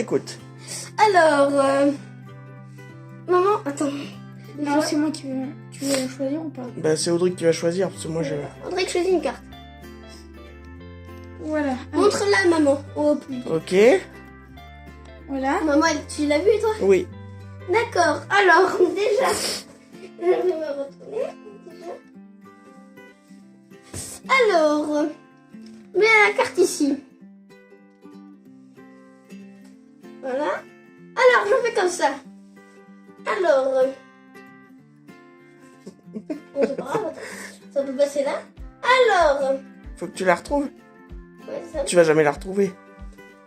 t'écoute. Alors, maman, attends. Non, c'est moi qui veux. Tu veux choisir ou pas? Bah, c'est Audrey qui va choisir, parce que moi, je... Audrey, choisis une carte. Voilà. Montre-la, maman, au public. Ok. Voilà. Maman, tu l'as vu, toi? Oui. D'accord. Alors, déjà, je vais me retourner. Déjà. Alors, mets la carte ici. Voilà. Alors, je fais comme ça. Alors, bon, c'est pas grave, attends. Ça peut passer là. Alors, Faut que tu la retrouves. ouais, ça. Tu vas jamais la retrouver.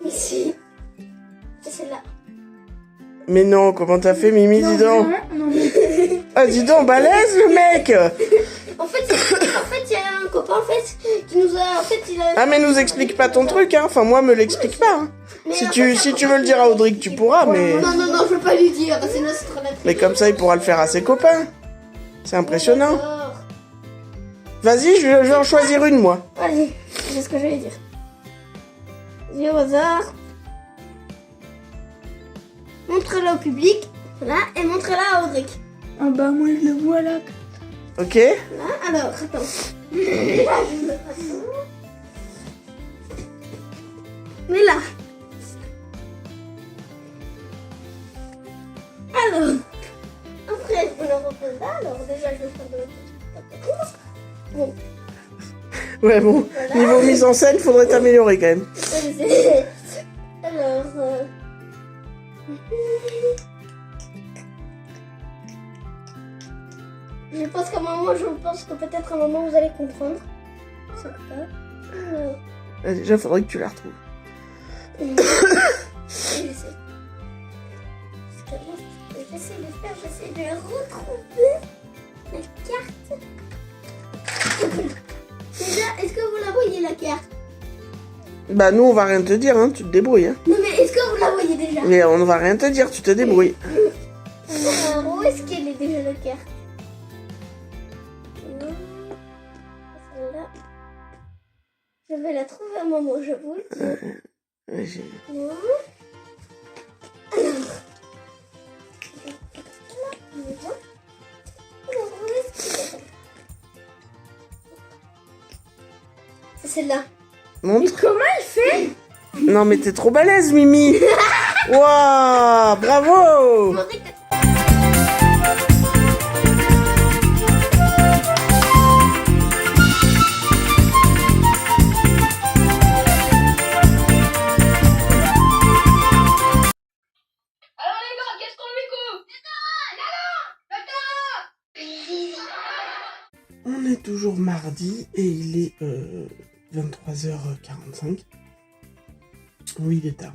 Ici. C'est celle-là. Mais non, comment t'as fait, Mimi, dis donc. Non, mais... Ah, dis donc, balèze, le mec. En fait, il y a un copain, en fait, qui nous a, en fait, il a... Ah, mais nous explique pas ton truc, hein. Enfin, moi, me l'explique pas, hein. Mais Si en tu, fait, si tu veux le dire à Audrey, tu pourras, mais... Non, je veux pas lui dire, sinon c'est trop la Mais comme ça, il pourra le faire à ses copains. C'est impressionnant. D'accord. Vas-y, je vais en choisir une, moi. Vas-y, c'est ce que j'allais dire. Vas-y, au hasard. Montre-la au public. Voilà, et montre-la à Audrey. Ah bah moi je le vois là. Ok? Là, alors, attends. Mais là. Alors. Après, je me le repose là. Alors, déjà, je vais faire de l'autre. Bon, Ouais, bon. voilà. Niveau mise en scène, faudrait t'améliorer, quand même. Alors. Je pense qu'à un moment, je pense que peut-être à un moment vous allez comprendre. C'est pas. Alors. Déjà, faudrait que tu la retrouves. J'essaie. J'essaie de faire, j'essaie de retrouver la carte. Déjà, est-ce que vous la voyez la carte? Bah, nous, on va rien te dire, hein. Tu te débrouilles, hein. Non mais est-ce que vous la voyez déjà? Mais on va rien te dire, tu te débrouilles. Alors, où est-ce qu'elle est déjà la carte? Celle-là. Je vais la trouver à un moment, je vous le dis. Vas-y. Non. C'est celle-là. Montre. Comment il fait? Non, mais t'es trop balèze, Mimi. Waouh, bravo. Alors les gars, qu'est-ce qu'on lui coupe? On est toujours mardi et il est 23h45. Oui, il est tard.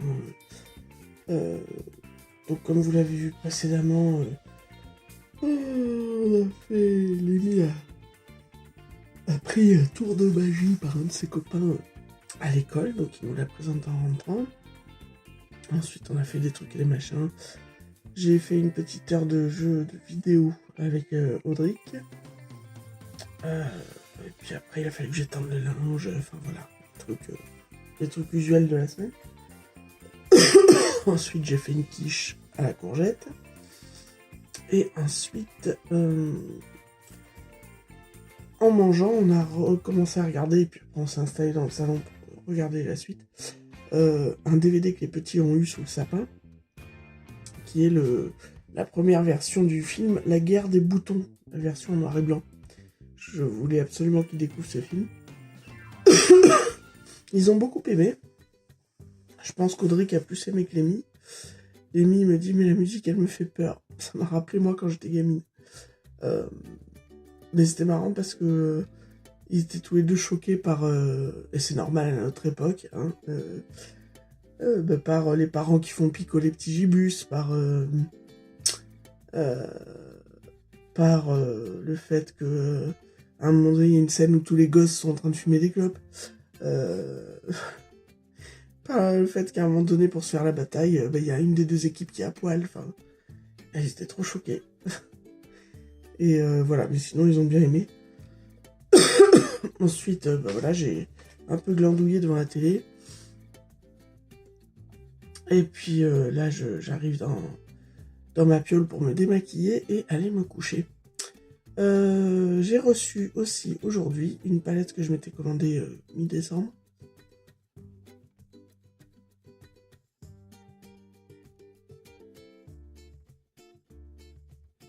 Donc, comme vous l'avez vu précédemment, on a fait Lémi a pris un tour de magie par un de ses copains à l'école, donc il nous l'a présenté en rentrant. Ensuite, on a fait des trucs et des machins. J'ai fait une petite heure de jeu de vidéo avec Audric. Et puis après, il a fallu que j'étende le linge. Enfin voilà, les trucs usuels de la semaine. Ensuite, j'ai fait une quiche à la courgette. Et ensuite, en mangeant, on a recommencé à regarder. Et puis on s'est installé dans le salon pour regarder la suite. Un DVD que les petits ont eu sous le sapin. Qui est la première version du film La guerre des boutons. La version en noir et blanc. Je voulais absolument qu'ils découvrent ce film. Ils ont beaucoup aimé. Je pense qu'Audric a plus aimé que Lémi. Lémi me dit, mais la musique, elle me fait peur. Ça m'a rappelé moi quand j'étais gamine. Mais c'était marrant parce que ils étaient tous les deux choqués par... et c'est normal à notre époque. Hein, par les parents qui font picoler les petits gibus. Par le fait que... à un moment donné, il y a une scène où tous les gosses sont en train de fumer des clopes. Par le fait qu'à un moment donné, pour se faire la bataille, il y a une des deux équipes qui est à poil. Enfin, elles étaient trop choquées. Et voilà, mais sinon, ils ont bien aimé. Ensuite, voilà, j'ai un peu glandouillé devant la télé. Et puis là, j'arrive dans ma piole pour me démaquiller et aller me coucher. J'ai reçu aussi aujourd'hui une palette que je m'étais commandée mi-décembre.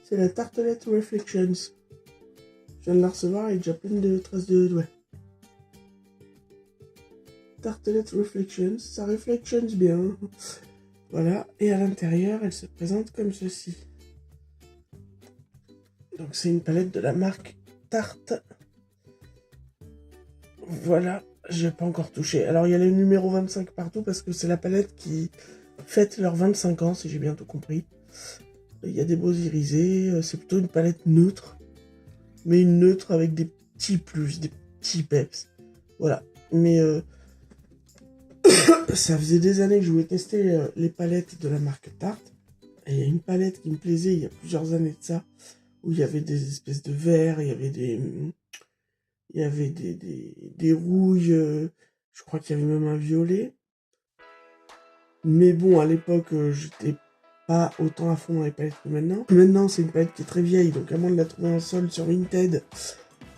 C'est la Tartelette Reflections. Je viens de la recevoir avec déjà plein de traces de doigts. Tartelette Reflections, ça reflections bien. Voilà, et à l'intérieur, elle se présente comme ceci. Donc c'est une palette de la marque Tarte. Voilà, je n'ai pas encore touché. Alors il y a le numéro 25 partout parce que c'est la palette qui fête leurs 25 ans, si j'ai bien tout compris. Il y a des beaux irisés, c'est plutôt une palette neutre. Mais une neutre avec des petits plus, des petits peps. Voilà, mais ça faisait des années que je voulais tester les palettes de la marque Tarte. Et il y a une palette qui me plaisait il y a plusieurs années de ça, où il y avait des espèces de verres, il y avait des rouilles, je crois qu'il y avait même un violet. Mais bon, à l'époque, j'étais pas autant à fond dans les palettes que maintenant. Maintenant, c'est une palette qui est très vieille, donc à moins de la trouver en solde sur Vinted,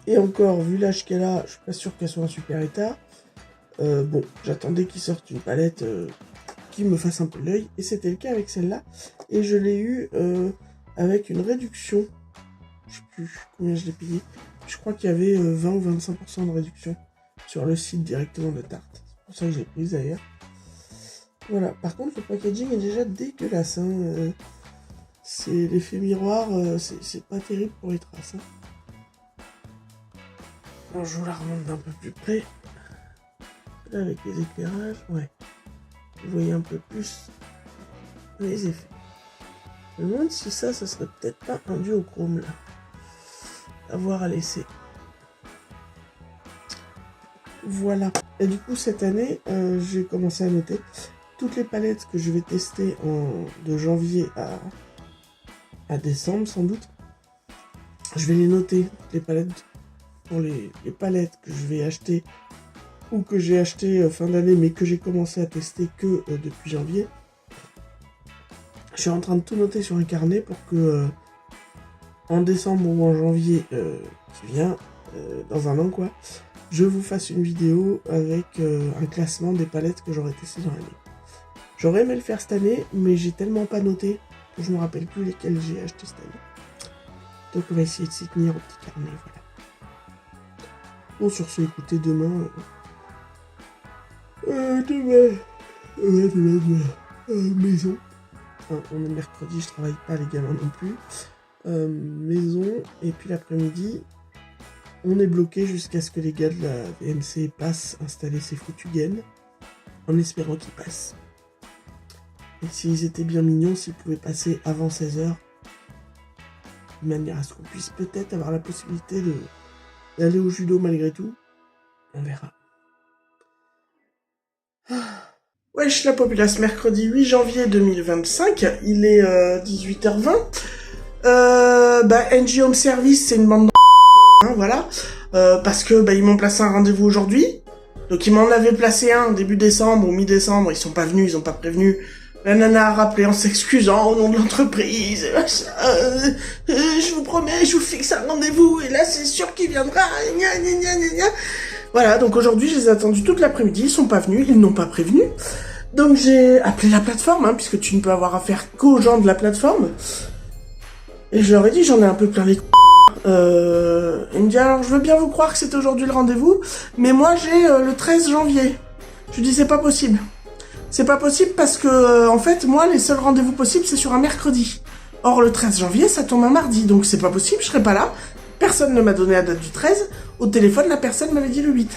et encore, vu l'âge qu'elle a, je suis pas sûr qu'elle soit en super état. Bon, j'attendais qu'il sorte une palette qui me fasse un peu l'œil, et c'était le cas avec celle-là. Et je l'ai eu avec une réduction. Je sais plus combien je l'ai payé. Je crois qu'il y avait 20 ou 25% de réduction sur le site directement de Tarte. C'est pour ça que je l'ai prise d'ailleurs. Voilà, par contre le packaging est déjà dégueulasse. Hein. C'est l'effet miroir, c'est pas terrible pour les traces. Hein. Alors je vous la remonte d'un peu plus près. Là, avec les éclairages, ouais. Vous voyez un peu plus les effets. Je me demande si ça serait peut-être pas un duochrome là. À voir à l'essai. Voilà. Et du coup, cette année, j'ai commencé à noter toutes les palettes que je vais tester de janvier à décembre, sans doute. Je vais les noter, les palettes, pour les palettes que je vais acheter ou que j'ai acheté fin d'année, mais que j'ai commencé à tester que depuis janvier. Je suis en train de tout noter sur un carnet pour que en décembre ou en janvier qui vient, dans un an quoi, je vous fasse une vidéo avec un classement des palettes que j'aurais testées dans l'année. J'aurais aimé le faire cette année, mais j'ai tellement pas noté que je me rappelle plus lesquelles j'ai acheté cette année. Donc on va essayer de s'y tenir au petit carnet, voilà. Bon, sur ce, écoutez, demain, maison. Enfin, on est mercredi, je travaille pas, les gamins non plus. Maison, et puis l'après-midi, on est bloqué jusqu'à ce que les gars de la VMC passent installer ces foutus gaines, en espérant qu'ils passent. Et s'ils étaient bien mignons, s'ils pouvaient passer avant 16h, de manière à ce qu'on puisse peut-être avoir la possibilité d'aller au judo malgré tout, on verra. Wesh la populace, mercredi 8 janvier 2025, il est 18h20. NG Home Service, c'est une bande de hein, voilà. Parce que ils m'ont placé un rendez-vous aujourd'hui. Donc ils m'en avaient placé un début décembre ou mi-décembre, ils sont pas venus, ils ont pas prévenu. La nana a rappelé en s'excusant au nom de l'entreprise. Je vous promets, je vous fixe un rendez-vous et là c'est sûr qu'il viendra. Gna, gna, gna, gna, gna. Voilà, donc aujourd'hui je les ai attendus toute l'après-midi, ils sont pas venus, ils n'ont pas prévenu. Donc j'ai appelé la plateforme, hein, puisque tu ne peux avoir affaire qu'aux gens de la plateforme. Et je leur ai dit, j'en ai un peu plein les il me dit, alors je veux bien vous croire que c'est aujourd'hui le rendez-vous, mais moi j'ai le 13 janvier. Je lui dis, c'est pas possible. C'est pas possible parce que, en fait, moi, les seuls rendez-vous possibles, c'est sur un mercredi. Or, le 13 janvier, ça tombe un mardi, donc c'est pas possible, je serai pas là. Personne ne m'a donné la date du 13. Au téléphone, la personne m'avait dit le 8.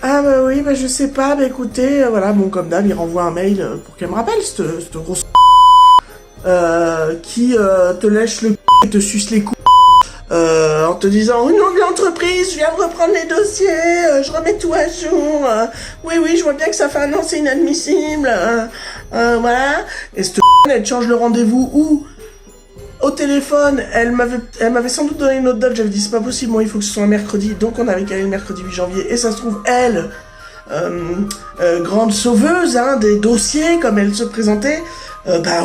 Ah bah oui, je sais pas, écoutez, voilà, bon, comme d'hab, il renvoie un mail pour qu'elle me rappelle, cette grosse qui te lèche le et te suce les coups. En te disant, au nom de l'entreprise, je viens de reprendre les dossiers, je remets tout à jour, oui, je vois bien que ça fait un an, c'est inadmissible, voilà. Et cette elle change le rendez-vous où, au téléphone, elle m'avait sans doute donné une autre date, j'avais dit, c'est pas possible, moi, il faut que ce soit un mercredi, donc on avait calé le mercredi 8 janvier, et ça se trouve, elle, grande sauveuse hein, des dossiers comme elle se présentait,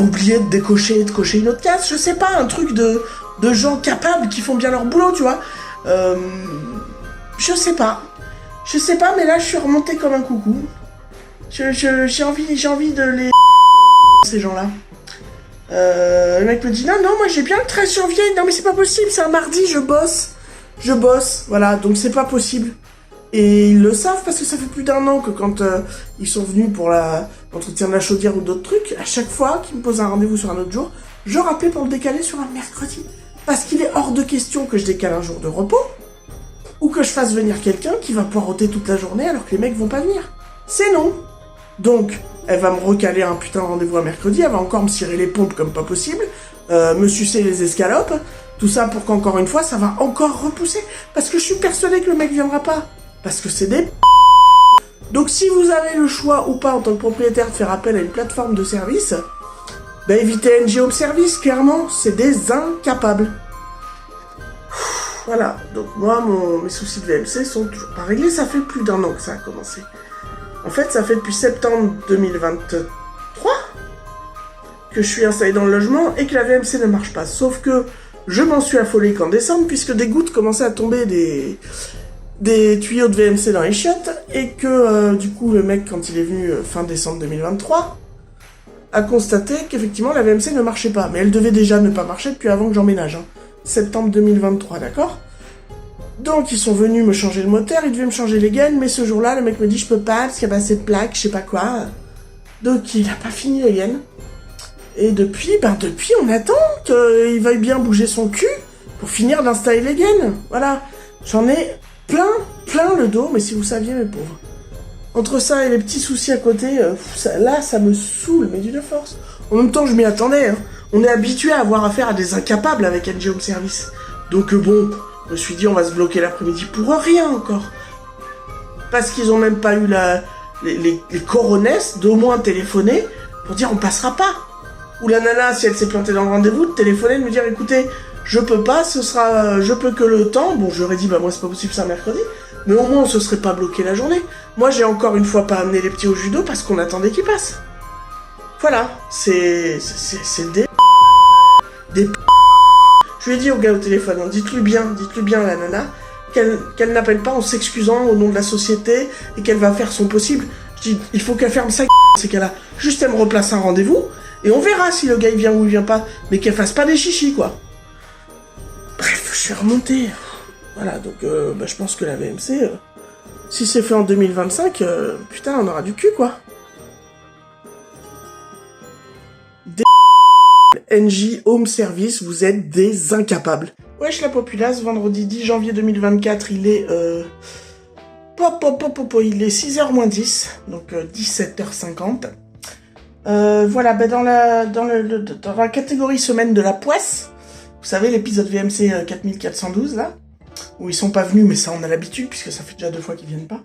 oubliait de cocher une autre case, je sais pas, un truc de gens capables qui font bien leur boulot, tu vois. Je sais pas, mais là je suis remontée comme un coucou. J'ai envie de les ces gens-là. Le mec me dit non, moi j'ai bien le 13 janvier, non mais c'est pas possible, c'est un mardi, je bosse, voilà, donc c'est pas possible. Et ils le savent parce que ça fait plus d'1 an que quand ils sont venus pour l'entretien de la chaudière ou d'autres trucs, à chaque fois qu'ils me posent un rendez-vous sur un autre jour, je rappelais pour le décaler sur un mercredi. Parce qu'il est hors de question que je décale un jour de repos, ou que je fasse venir quelqu'un qui va poireauter toute la journée alors que les mecs vont pas venir. C'est non. Donc, elle va me recaler un putain de rendez-vous à mercredi, elle va encore me cirer les pompes comme pas possible, me sucer les escalopes, tout ça pour qu'encore une fois, ça va encore repousser. Parce que je suis persuadée que le mec viendra pas. Parce que c'est des... Donc si vous avez le choix ou pas en tant que propriétaire de faire appel à une plateforme de service, évitez NG Home Service, clairement, c'est des incapables. Voilà, donc moi, mes soucis de VMC sont toujours pas réglés, ça fait plus d'1 an que ça a commencé. En fait, ça fait depuis septembre 2023 que je suis installé dans le logement et que la VMC ne marche pas. Sauf que je m'en suis affolé qu'en décembre, puisque des gouttes commençaient à tomber des tuyaux de VMC dans les chiottes, et que du coup le mec, quand il est venu fin décembre 2023, a constaté qu'effectivement la VMC ne marchait pas. Mais elle devait déjà ne pas marcher depuis avant que j'emménage, hein. Septembre 2023, d'accord? Donc ils sont venus me changer le moteur, ils devaient me changer les gaines, mais ce jour-là, le mec me dit je peux pas parce qu'il y a pas assez de plaques, je sais pas quoi. Donc il a pas fini les gaines. Et depuis on attend qu'il veuille bien bouger son cul pour finir d'installer les gaines. Voilà, j'en ai plein le dos, mais si vous saviez, mes pauvres. Entre ça et les petits soucis à côté, ça me saoule, mais d'une force. En même temps, je m'y attendais, hein. On est habitué à avoir affaire à des incapables avec NG Home Service. Donc bon, je me suis dit, on va se bloquer l'après-midi pour rien encore. Parce qu'ils ont même pas eu les coronesses d'au moins téléphoner pour dire on passera pas. Ou la nana, si elle s'est plantée dans le rendez-vous, de téléphoner, de me dire écoutez, je peux pas, je peux que le temps. Bon, je leur ai dit, moi c'est pas possible, c'est un mercredi. Mais au moins on se serait pas bloqué la journée. Moi j'ai encore une fois pas amené les petits au judo parce qu'on attendait qu'ils passent. Voilà, c'est des Je lui ai dit au gars au téléphone, hein, dites-lui bien à la nana, qu'elle n'appelle pas en s'excusant au nom de la société et qu'elle va faire son possible. Je dis, il faut qu'elle ferme sa ces cas-là. Juste elle me replace un rendez-vous et on verra si le gars il vient ou il vient pas. Mais qu'elle fasse pas des chichis, quoi. Bref, je suis remonté. Voilà, donc je pense que la VMC, si c'est fait en 2025, putain, on aura du cul, quoi. NG Home Service, vous êtes des incapables. Wesh la populace, vendredi 10 janvier 2024, il est... il est 6h moins 10, donc 17h50. Voilà, dans la catégorie semaine de la poisse, vous savez l'épisode VMC 4412 là, où ils sont pas venus, mais ça on a l'habitude, puisque ça fait déjà 2 fois qu'ils viennent pas.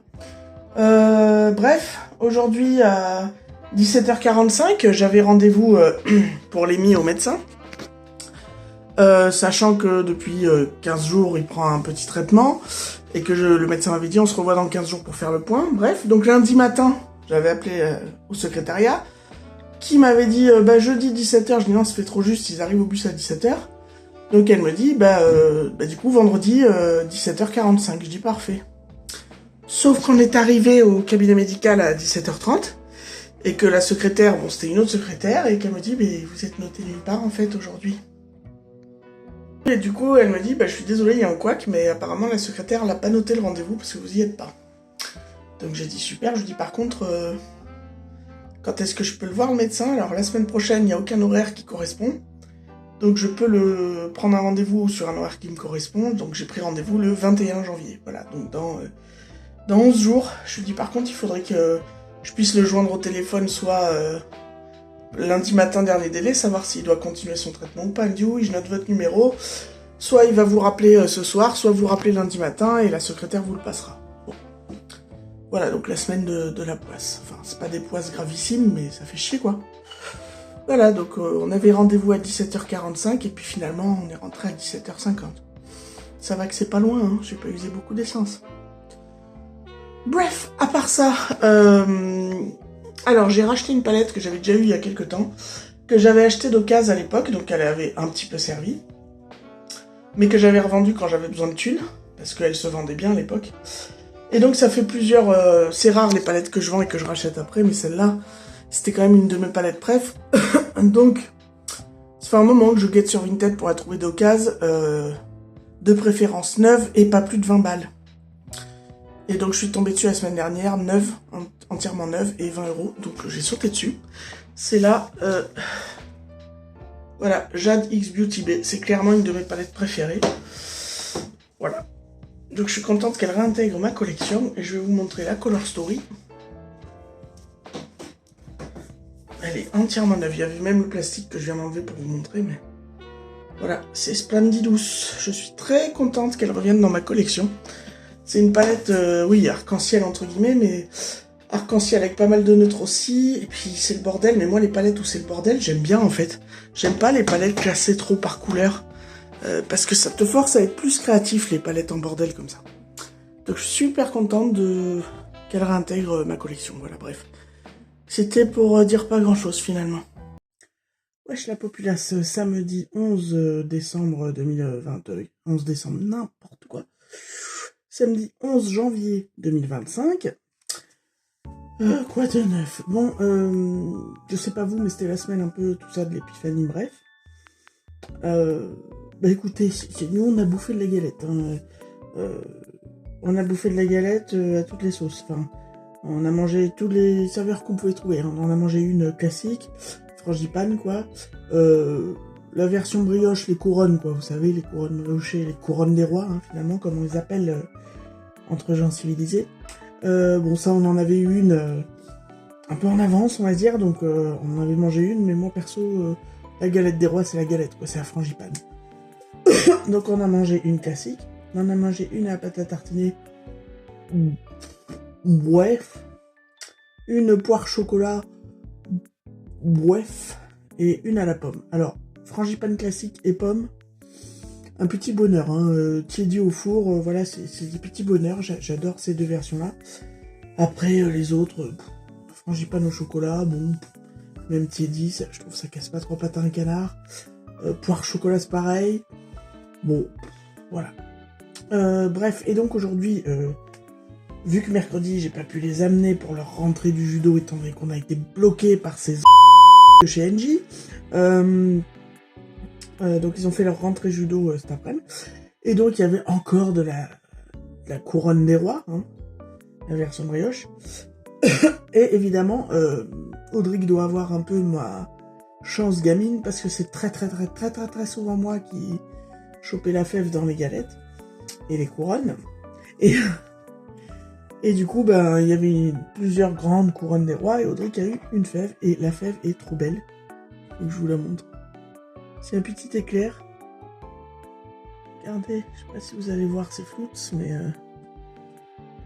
Bref, aujourd'hui à 17h45, j'avais rendez-vous pour l'EMI au médecin. Sachant que depuis 15 jours, il prend un petit traitement, et que le médecin m'avait dit on se revoit dans 15 jours pour faire le point. Bref, donc lundi matin, j'avais appelé au secrétariat, qui m'avait dit jeudi 17h, je dis non, ça fait trop juste, ils arrivent au bus à 17h. Donc elle me dit du coup vendredi 17h45, je dis parfait. Sauf qu'on est arrivé au cabinet médical à 17h30, et que la secrétaire, bon c'était une autre secrétaire, et qu'elle me dit vous êtes noté nulle part en fait aujourd'hui. Et du coup elle me dit je suis désolée, il y a un couac, mais apparemment la secrétaire l'a pas noté le rendez-vous parce que vous y êtes pas. Donc j'ai dit super, je dis par contre quand est-ce que je peux le voir le médecin? Alors la semaine prochaine il n'y a aucun horaire qui correspond, donc je peux prendre un rendez-vous sur un horaire qui me correspond, donc j'ai pris rendez-vous le 21 janvier, voilà, donc dans 11 jours. Je lui dis par contre il faudrait que je puisse le joindre au téléphone soit lundi matin dernier délai, savoir s'il doit continuer son traitement ou pas. Il me dit oui, je note votre numéro, soit il va vous rappeler ce soir, soit vous rappeler lundi matin et la secrétaire vous le passera. Bon. Voilà, donc la semaine de la poisse. Enfin, c'est pas des poisses gravissimes, mais ça fait chier quoi. Voilà, donc on avait rendez-vous à 17h45 et puis finalement on est rentré à 17h50. Ça va que c'est pas loin, hein, j'ai pas usé beaucoup d'essence. Bref, à part ça, alors j'ai racheté une palette que j'avais déjà eue il y a quelques temps, que j'avais achetée d'occasion à l'époque, donc elle avait un petit peu servi, mais que j'avais revendue quand j'avais besoin de thunes, parce qu'elle se vendait bien à l'époque. Et donc ça fait plusieurs... c'est rare les palettes que je vends et que je rachète après, mais celle-là, c'était quand même une de mes palettes préf. Donc, ça fait un moment que je guette sur Vinted pour la trouver d'occasion, de préférence neuve et pas plus de 20 balles. Et donc je suis tombée dessus la semaine dernière, neuve, entièrement neuve, et 20 €, donc j'ai sauté dessus. C'est là, voilà, Jade X Beauty Bay, c'est clairement une de mes palettes préférées. Voilà. Donc je suis contente qu'elle réintègre ma collection, et je vais vous montrer la Color Story. Elle est entièrement neuve, il y avait même le plastique que je viens d'enlever pour vous montrer, mais... Voilà, c'est Splendidous. Je suis très contente qu'elle revienne dans ma collection. C'est une palette, oui, arc-en-ciel entre guillemets, mais arc-en-ciel avec pas mal de neutres aussi. Et puis c'est le bordel, mais moi les palettes où c'est le bordel, j'aime bien en fait. J'aime pas les palettes classées trop par couleur, parce que ça te force à être plus créatif les palettes en bordel comme ça. Donc je suis super contente qu'elle réintègre ma collection, voilà, bref. C'était pour dire pas grand chose finalement. Wesh la populace, samedi 11 décembre 2020, 11 décembre, n'importe quoi. Samedi 11 janvier 2025. Quoi de neuf? Bon, je sais pas vous, mais c'était la semaine un peu tout ça de l'épiphanie, bref. Bah écoutez, nous on a bouffé de la galette. Hein. On a bouffé de la galette à toutes les sauces. Enfin, on a mangé tous les saveurs qu'on pouvait trouver. Hein. On en a mangé une classique, frangipane quoi. La version brioche, les couronnes quoi, vous savez, les couronnes briochées, les couronnes des rois, hein, finalement, comme on les appelle entre gens civilisés. Bon ça on en avait eu une un peu en avance on va dire, donc on en avait mangé une, mais moi perso, la galette des rois c'est la galette quoi, c'est la frangipane. Donc on a mangé une classique, on en a mangé une à la pâte à tartiner, bref, une poire chocolat, bref, et une à la pomme. Alors, frangipane classique et pomme, un petit bonheur, hein, tiédi au four, voilà, c'est des petits bonheurs, j'adore ces deux versions-là. Après, les autres, frangipane au chocolat, bon, même tiédi, je trouve ça casse pas trop pattes à un canard. Poire chocolat, c'est pareil. Bon, voilà. Bref, et donc aujourd'hui, vu que mercredi, j'ai pas pu les amener pour leur rentrée du judo, étant donné qu'on a été bloqué par ces de chez NJ, donc ils ont fait leur rentrée judo cet après-midi, et donc il y avait encore de la couronne des rois, hein, la version brioche, et évidemment, Audric doit avoir un peu ma chance gamine, parce que c'est très souvent moi qui chopais la fève dans les galettes, et les couronnes, et du coup, ben, il y avait plusieurs grandes couronnes des rois, et Audric a eu une fève, et la fève est trop belle, donc je vous la montre. C'est un petit éclair. Regardez, je sais pas si vous allez voir ces floots, mais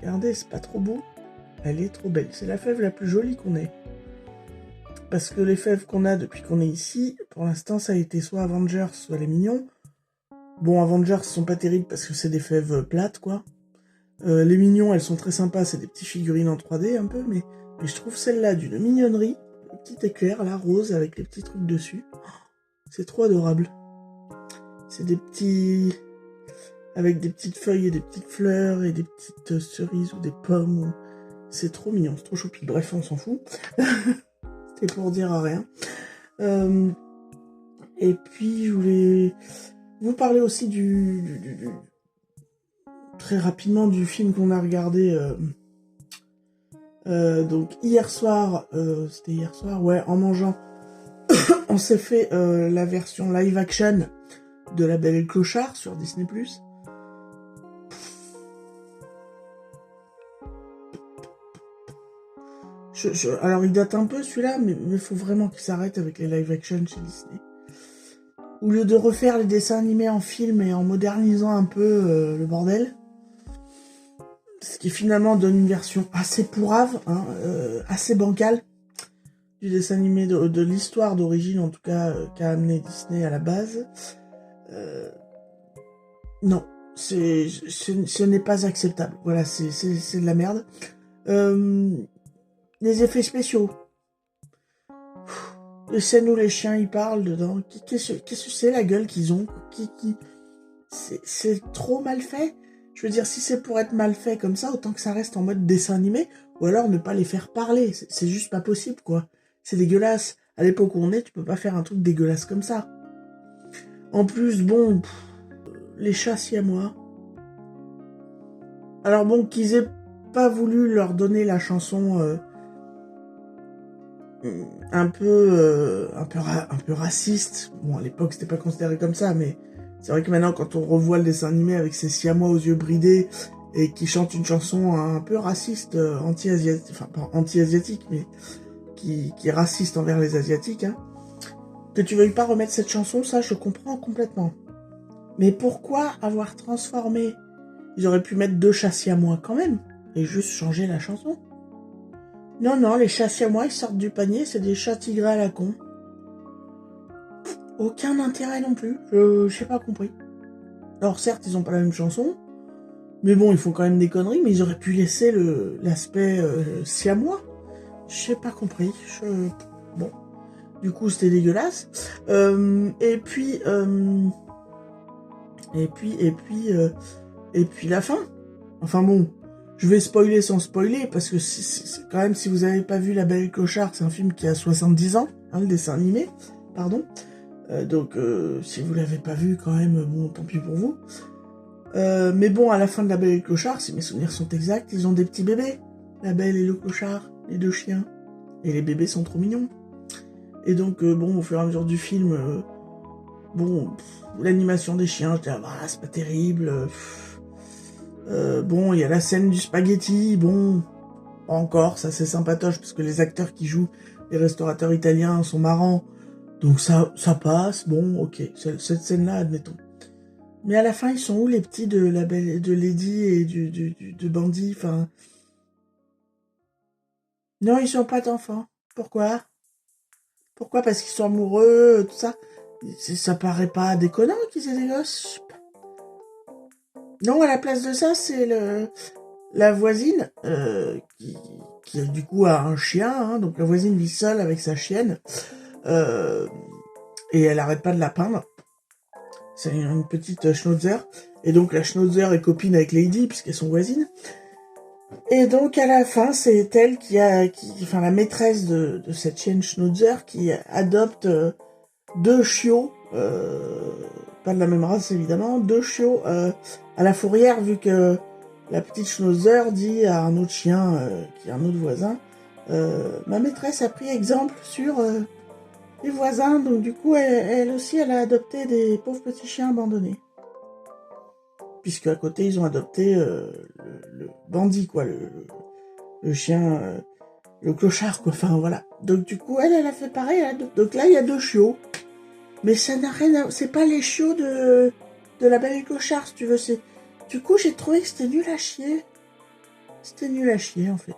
regardez, c'est pas trop beau. Elle est trop belle. C'est la fève la plus jolie qu'on ait. Parce que les fèves qu'on a depuis qu'on est ici, pour l'instant, ça a été soit Avengers, soit les Mignons. Bon, Avengers sont pas terribles parce que c'est des fèves plates, quoi. Les Mignons, elles sont très sympas, c'est des petites figurines en 3D un peu, mais je trouve celle-là d'une mignonnerie. Un petit éclair, là, rose, avec les petits trucs dessus. C'est trop adorable. C'est des petits... avec des petites feuilles et des petites fleurs et des petites cerises ou des pommes. C'est trop mignon, c'est trop choupi. Bref, on s'en fout. C'était pour dire à rien. Et puis, je voulais vous parler aussi très rapidement du film qu'on a regardé donc hier soir. C'était hier soir, ouais, en mangeant. On s'est fait la version live action de La Belle et le Clochard sur Disney+. Alors il date un peu celui-là, mais il faut vraiment qu'il s'arrête avec les live action chez Disney. Au lieu de refaire les dessins animés en film et en modernisant un peu le bordel, ce qui finalement donne une version assez pourrave, hein, assez bancale, du dessin animé de l'histoire d'origine, en tout cas, qu'a amené Disney à la base. Non, ce n'est pas acceptable. Voilà, c'est de la merde. Les effets spéciaux. Les scènes où les chiens ils parlent dedans. Qu'est-ce que c'est la gueule qu'ils ont? C'est trop mal fait. Je veux dire, si c'est pour être mal fait comme ça, autant que ça reste en mode dessin animé, ou alors ne pas les faire parler. C'est juste pas possible, quoi. C'est dégueulasse. À l'époque où on est, tu peux pas faire un truc dégueulasse comme ça. En plus, bon, les chats siamois. Alors bon, qu'ils aient pas voulu leur donner la chanson un peu raciste. Bon, à l'époque, c'était pas considéré comme ça, mais c'est vrai que maintenant, quand on revoit le dessin animé avec ces siamois aux yeux bridés et qui chantent une chanson un peu raciste, anti-asiatique, enfin pas anti-asiatique, mais qui est raciste envers les asiatiques, hein, que tu veuilles pas remettre cette chanson, ça, je comprends complètement. Mais pourquoi avoir transformé? Ils auraient pu mettre 2 chats siamois quand même, et juste changer la chanson. Non, les chats siamois, ils sortent du panier, c'est des chats tigrés à la con. Aucun intérêt non plus, j'ai pas compris. Alors certes, ils ont pas la même chanson, mais bon, ils font quand même des conneries, mais ils auraient pu laisser l'aspect siamois. J'ai pas compris, bon. Du coup, c'était dégueulasse. Et puis la fin. Enfin bon, je vais spoiler sans spoiler, parce que c'est quand même, si vous avez pas vu La Belle et le Clochard, c'est un film qui a 70 ans, hein, le dessin animé, pardon. Donc, si vous l'avez pas vu, quand même, bon, tant pis pour vous. Mais bon, à la fin de La Belle et le Clochard, si mes souvenirs sont exacts, ils ont des petits bébés. La Belle et le Clochard, les 2 chiens. Et les bébés sont trop mignons. Et donc, bon, au fur et à mesure du film, l'animation des chiens, j'étais c'est pas terrible. Bon, il y a la scène du spaghetti, bon, encore, ça c'est sympatoche, parce que les acteurs qui jouent les restaurateurs italiens sont marrants. Donc ça passe, bon, ok, cette scène-là, admettons. Mais à la fin, ils sont où les petits de la belle, de Lady et de Bandy, enfin... Non, ils sont pas d'enfants. Pourquoi? Pourquoi? Parce qu'ils sont amoureux, tout ça. Ça paraît pas déconnant qu'ils aient des gosses. Non, à la place de ça, c'est la voisine qui du coup a un chien, hein, donc la voisine vit seule avec sa chienne. Et elle arrête pas de la peindre. C'est une petite schnauzer. Et donc la schnauzer est copine avec Lady, puisqu'elles sont voisines. Et donc à la fin, c'est elle enfin la maîtresse de cette chienne schnauzer qui adopte 2 chiots, pas de la même race évidemment, 2 chiots à la fourrière, vu que la petite schnauzer dit à un autre chien, qui est un autre voisin, ma maîtresse a pris exemple sur les voisins, donc du coup elle aussi elle a adopté des pauvres petits chiens abandonnés. Puisque à côté ils ont adopté le bandit, quoi, le chien, le clochard, quoi, enfin voilà. Donc du coup elle a fait pareil, donc là il y a 2 chiots. Mais ça n'a rien à... C'est pas les chiots de La Belle et le Clochard, si tu veux. Du coup, j'ai trouvé que c'était nul à chier. C'était nul à chier, en fait.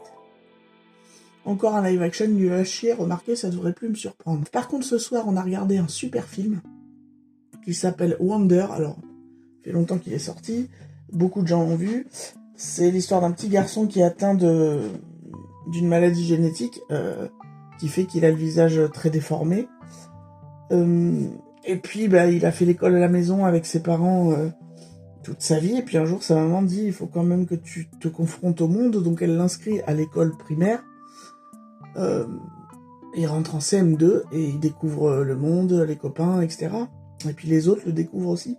Encore un live action nul à chier. Remarquez, ça devrait plus me surprendre. Par contre, ce soir, on a regardé un super film qui s'appelle Wonder. Alors, ça fait longtemps qu'il est sorti. Beaucoup de gens l'ont vu. C'est l'histoire d'un petit garçon qui est atteint d'une maladie génétique qui fait qu'il a le visage très déformé. Et puis il a fait l'école à la maison avec ses parents toute sa vie, et puis un jour sa maman dit il faut quand même que tu te confrontes au monde, donc elle l'inscrit à l'école primaire. Il rentre en CM2 et il découvre le monde, les copains, etc. Et puis les autres le découvrent aussi.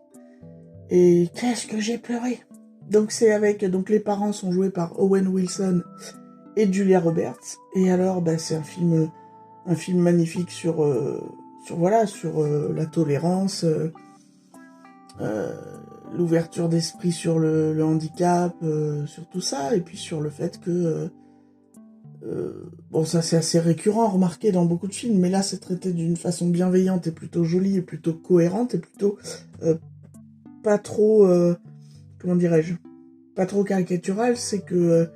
Et qu'est-ce que j'ai pleuré! Donc c'est donc les parents sont joués par Owen Wilson et Julia Roberts, et alors c'est un film magnifique sur la tolérance, l'ouverture d'esprit sur le handicap, sur tout ça, et puis sur le fait que ça c'est assez récurrent, remarqué dans beaucoup de films, mais là c'est traité d'une façon bienveillante et plutôt jolie et plutôt cohérente et plutôt pas trop comment dirais-je, pas trop caricatural. C'est que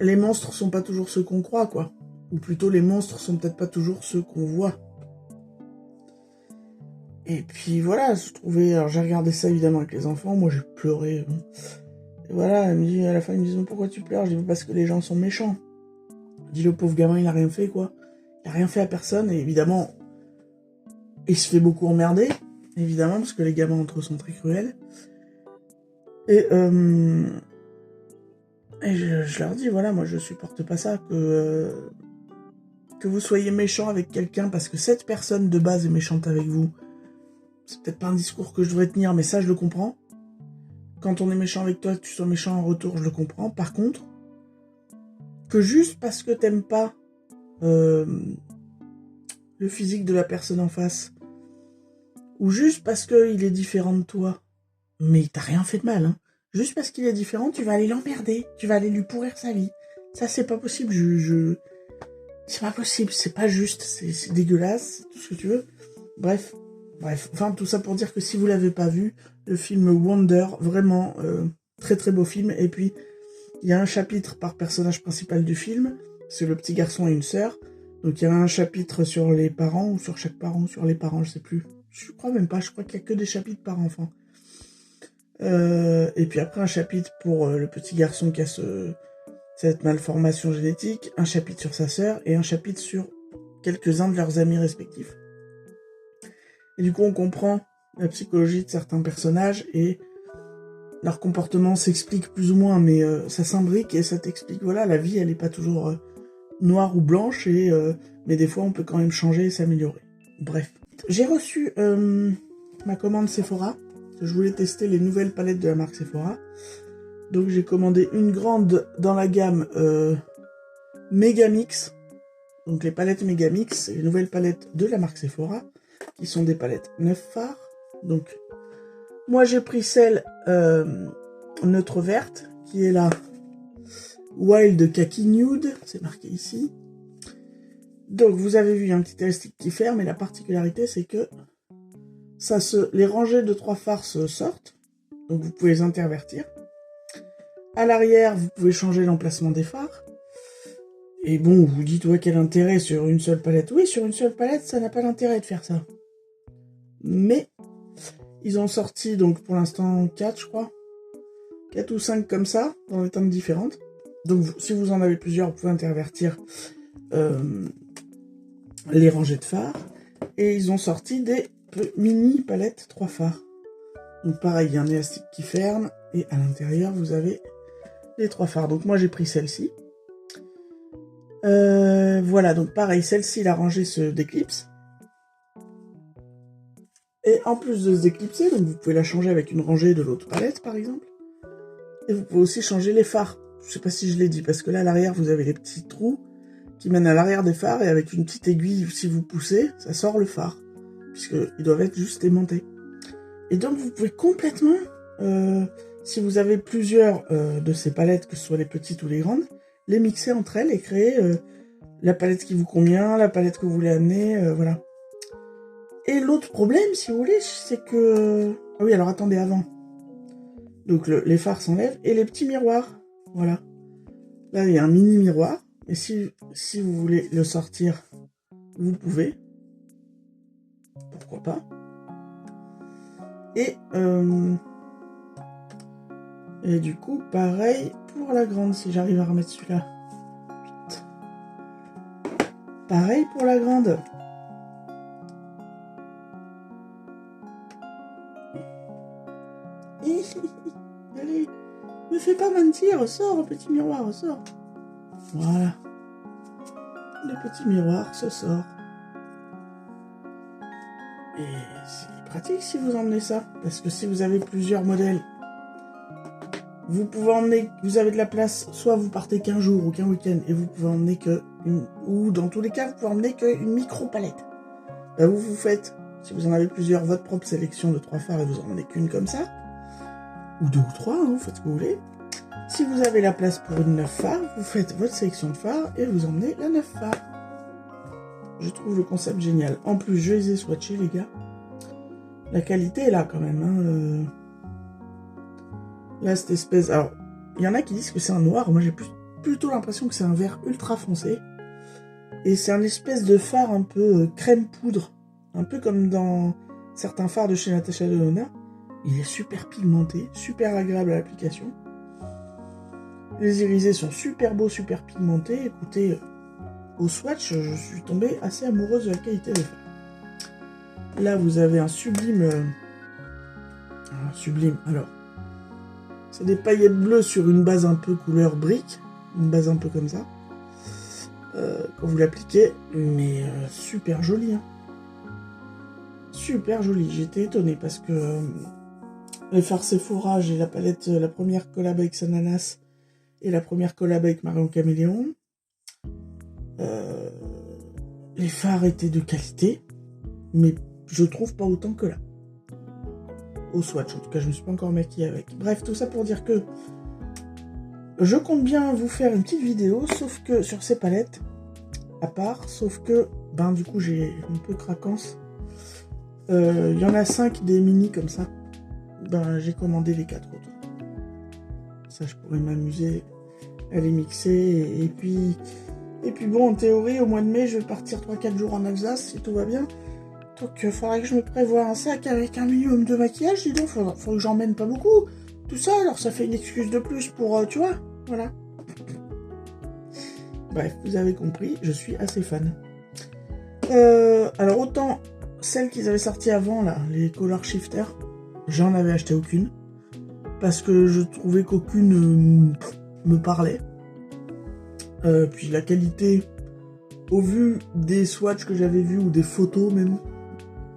les monstres sont pas toujours ceux qu'on croit, quoi. Ou plutôt, les monstres sont peut-être pas toujours ceux qu'on voit. Et puis voilà, je trouvais... Alors j'ai regardé ça évidemment avec les enfants, moi j'ai pleuré. Et voilà, elle me dit, à la fin, ils me disent, pourquoi tu pleures? Je dis, parce que les gens sont méchants. Je dis, le pauvre gamin, il a rien fait, quoi. Il a rien fait à personne, et évidemment, il se fait beaucoup emmerder, évidemment, parce que les gamins entre eux sont très cruels. Et je leur dis, voilà, moi je supporte pas ça, que vous soyez méchant avec quelqu'un parce que cette personne de base est méchante avec vous. C'est peut-être pas un discours que je devrais tenir, mais ça je le comprends. Quand on est méchant avec toi, que tu sois méchant en retour, je le comprends. Par contre, que juste parce que t'aimes pas le physique de la personne en face, ou juste parce qu'il est différent de toi, mais il t'a rien fait de mal, hein. Juste parce qu'il est différent, tu vas aller l'emmerder, tu vas aller lui pourrir sa vie. Ça, c'est pas possible, c'est pas possible, c'est pas juste, c'est dégueulasse, c'est tout ce que tu veux. Bref, enfin, tout ça pour dire que si vous l'avez pas vu, le film Wonder, vraiment, très très beau film, et puis, il y a un chapitre par personnage principal du film, c'est le petit garçon et une sœur, donc il y a un chapitre sur les parents, ou sur chaque parent, sur les parents, je sais plus. Je crois même pas, je crois qu'il y a que des chapitres par enfant. Et puis après un chapitre pour le petit garçon qui a cette malformation génétique, un chapitre sur sa sœur et un chapitre sur quelques-uns de leurs amis respectifs. Et du coup on comprend la psychologie de certains personnages et leur comportement s'explique plus ou moins, mais ça s'imbrique et ça t'explique, voilà, la vie elle est pas toujours noire ou blanche, mais des fois on peut quand même changer et s'améliorer. Bref. J'ai reçu ma commande Sephora. Je voulais tester les nouvelles palettes de la marque Sephora. Donc j'ai commandé une grande dans la gamme Megamix. Donc les palettes Megamix, c'est les nouvelles palettes de la marque Sephora, qui sont des palettes 9 fards. Donc moi j'ai pris celle neutre verte, qui est la Wild Khaki Nude, c'est marqué ici. Donc vous avez vu, il y a un petit élastique qui ferme, et la particularité c'est que les rangées de 3 fards se sortent, donc vous pouvez les intervertir. À l'arrière, vous pouvez changer l'emplacement des fards. Et bon, vous dites, ouais, quel intérêt sur une seule palette? Oui, sur une seule palette, ça n'a pas d'intérêt de faire ça. Mais, ils ont sorti, donc pour l'instant, 4, je crois. 4 ou 5 comme ça, dans des teintes différentes. Donc, si vous en avez plusieurs, vous pouvez intervertir les rangées de fards. Et ils ont sorti des mini palettes 3 fards. Donc pareil, il y a un élastique qui ferme, et à l'intérieur, vous avez les 3 fards. Donc moi, j'ai pris celle-ci. Voilà, donc pareil, celle-ci, la rangée se déclipse. Et en plus de se déclipser, donc vous pouvez la changer avec une rangée de l'autre palette, par exemple. Et vous pouvez aussi changer les fards. Je sais pas si je l'ai dit, parce que là, à l'arrière, vous avez les petits trous qui mènent à l'arrière des fards, et avec une petite aiguille, si vous poussez, ça sort le phare. Puisqu'ils doivent être juste aimantés. Et donc vous pouvez complètement, si vous avez plusieurs de ces palettes, que ce soit les petites ou les grandes, les mixer entre elles et créer la palette qui vous convient, la palette que vous voulez amener, voilà. Et l'autre problème, si vous voulez, c'est que... Ah oui, alors attendez, avant. Donc les fards s'enlèvent, et les petits miroirs, voilà. Là, il y a un mini miroir, et si vous voulez le sortir, vous pouvez. Pourquoi pas. Et du coup, pareil pour la grande, si j'arrive à remettre celui-là. Pareil pour la grande. Allez, me fais pas mentir, ressort, le petit miroir, ressort. Voilà. Le petit miroir se sort. Et c'est pratique si vous emmenez ça, parce que si vous avez plusieurs modèles, vous pouvez emmener, vous avez de la place, soit vous partez qu'un jour ou qu'un week-end, et vous pouvez emmener ou dans tous les cas, vous pouvez emmener qu'une micro-palette. Bah vous faites, si vous en avez plusieurs, votre propre sélection de 3 fards, et vous en emmenez qu'une comme ça, ou 2 ou 3, hein, vous faites ce que vous voulez. Si vous avez la place pour une 9 fards, vous faites votre sélection de fards, et vous emmenez la 9 fards. Je trouve le concept génial. En plus, je les ai swatchés, les gars. La qualité est là, quand même. Hein. Là, cette espèce... Alors, il y en a qui disent que c'est un noir. Moi, j'ai plutôt l'impression que c'est un vert ultra foncé. Et c'est un espèce de fard un peu crème poudre. Un peu comme dans certains fards de chez Natasha Denona. Il est super pigmenté, super agréable à l'application. Les irisés sont super beaux, super pigmentés. Écoutez, au swatch, je suis tombée assez amoureuse de la qualité des fards. Là, vous avez un sublime... sublime, alors. C'est des paillettes bleues sur une base un peu couleur brique. Une base un peu comme ça. Quand vous l'appliquez. Mais super joli. Hein. Super joli. J'étais étonnée parce que les fards Sephora, j'ai la palette, la première collab avec Sananas et la première collab avec Marion Caméléon. Les fards étaient de qualité, mais je trouve pas autant que là. Au swatch, en tout cas, je me suis pas encore maquillée avec. Bref, tout ça pour dire que je compte bien vous faire une petite vidéo, sauf que sur ces palettes, à part, sauf que, ben du coup, j'ai un peu craquance. Il y en a 5 des mini comme ça. Ben, j'ai commandé les 4 autres. Ça, je pourrais m'amuser à les mixer. Et puis bon, en théorie, au mois de mai, je vais partir 3-4 jours en Alsace, si tout va bien. Donc, il faudrait que je me prévoie un sac avec un minimum de maquillage. Dis donc, faudrait que j'emmène pas beaucoup. Tout ça, alors ça fait une excuse de plus pour, tu vois, voilà. Bref, vous avez compris, je suis assez fan. Alors, autant celles qu'ils avaient sorties avant, là, les Color Shifter, j'en avais acheté aucune. Parce que je trouvais qu'aucune me parlait. Puis la qualité, au vu des swatchs que j'avais vus, ou des photos même,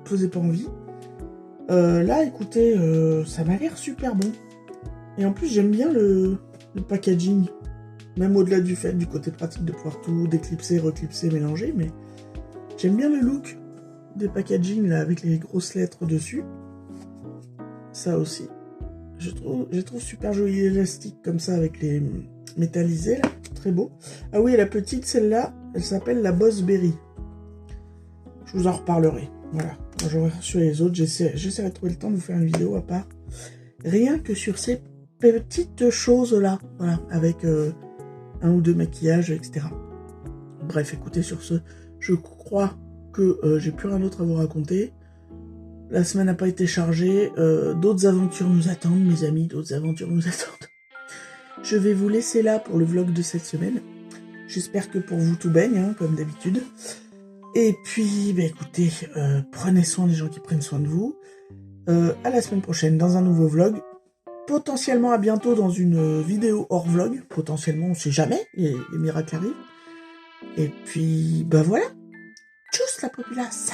faisait pas envie. Là, écoutez, ça m'a l'air super bon. Et en plus, j'aime bien le packaging. Même au-delà du fait, du côté pratique de pouvoir tout déclipser, reclipser, mélanger. Mais j'aime bien le look des packaging, là, avec les grosses lettres dessus. Ça aussi. Je trouve super joli élastique, comme ça, avec les métallisés, là. Très beau. Ah oui, la petite, celle-là, elle s'appelle la Boss Berry. Je vous en reparlerai. Voilà. Quand j'aurai reçu les autres, j'essaierai de trouver le temps de vous faire une vidéo à part. Rien que sur ces petites choses-là. Voilà. Avec un ou deux maquillages, etc. Bref, écoutez, sur ce, je crois que j'ai plus rien d'autre à vous raconter. La semaine n'a pas été chargée. D'autres aventures nous attendent, mes amis. D'autres aventures nous attendent. Je vais vous laisser là pour le vlog de cette semaine. J'espère que pour vous tout baigne, hein, comme d'habitude. Et puis, bah, écoutez, prenez soin des gens qui prennent soin de vous. À la semaine prochaine dans un nouveau vlog. Potentiellement à bientôt dans une vidéo hors vlog. Potentiellement, on sait jamais, les miracles arrivent. Et puis, bah voilà. Tchuss la populace.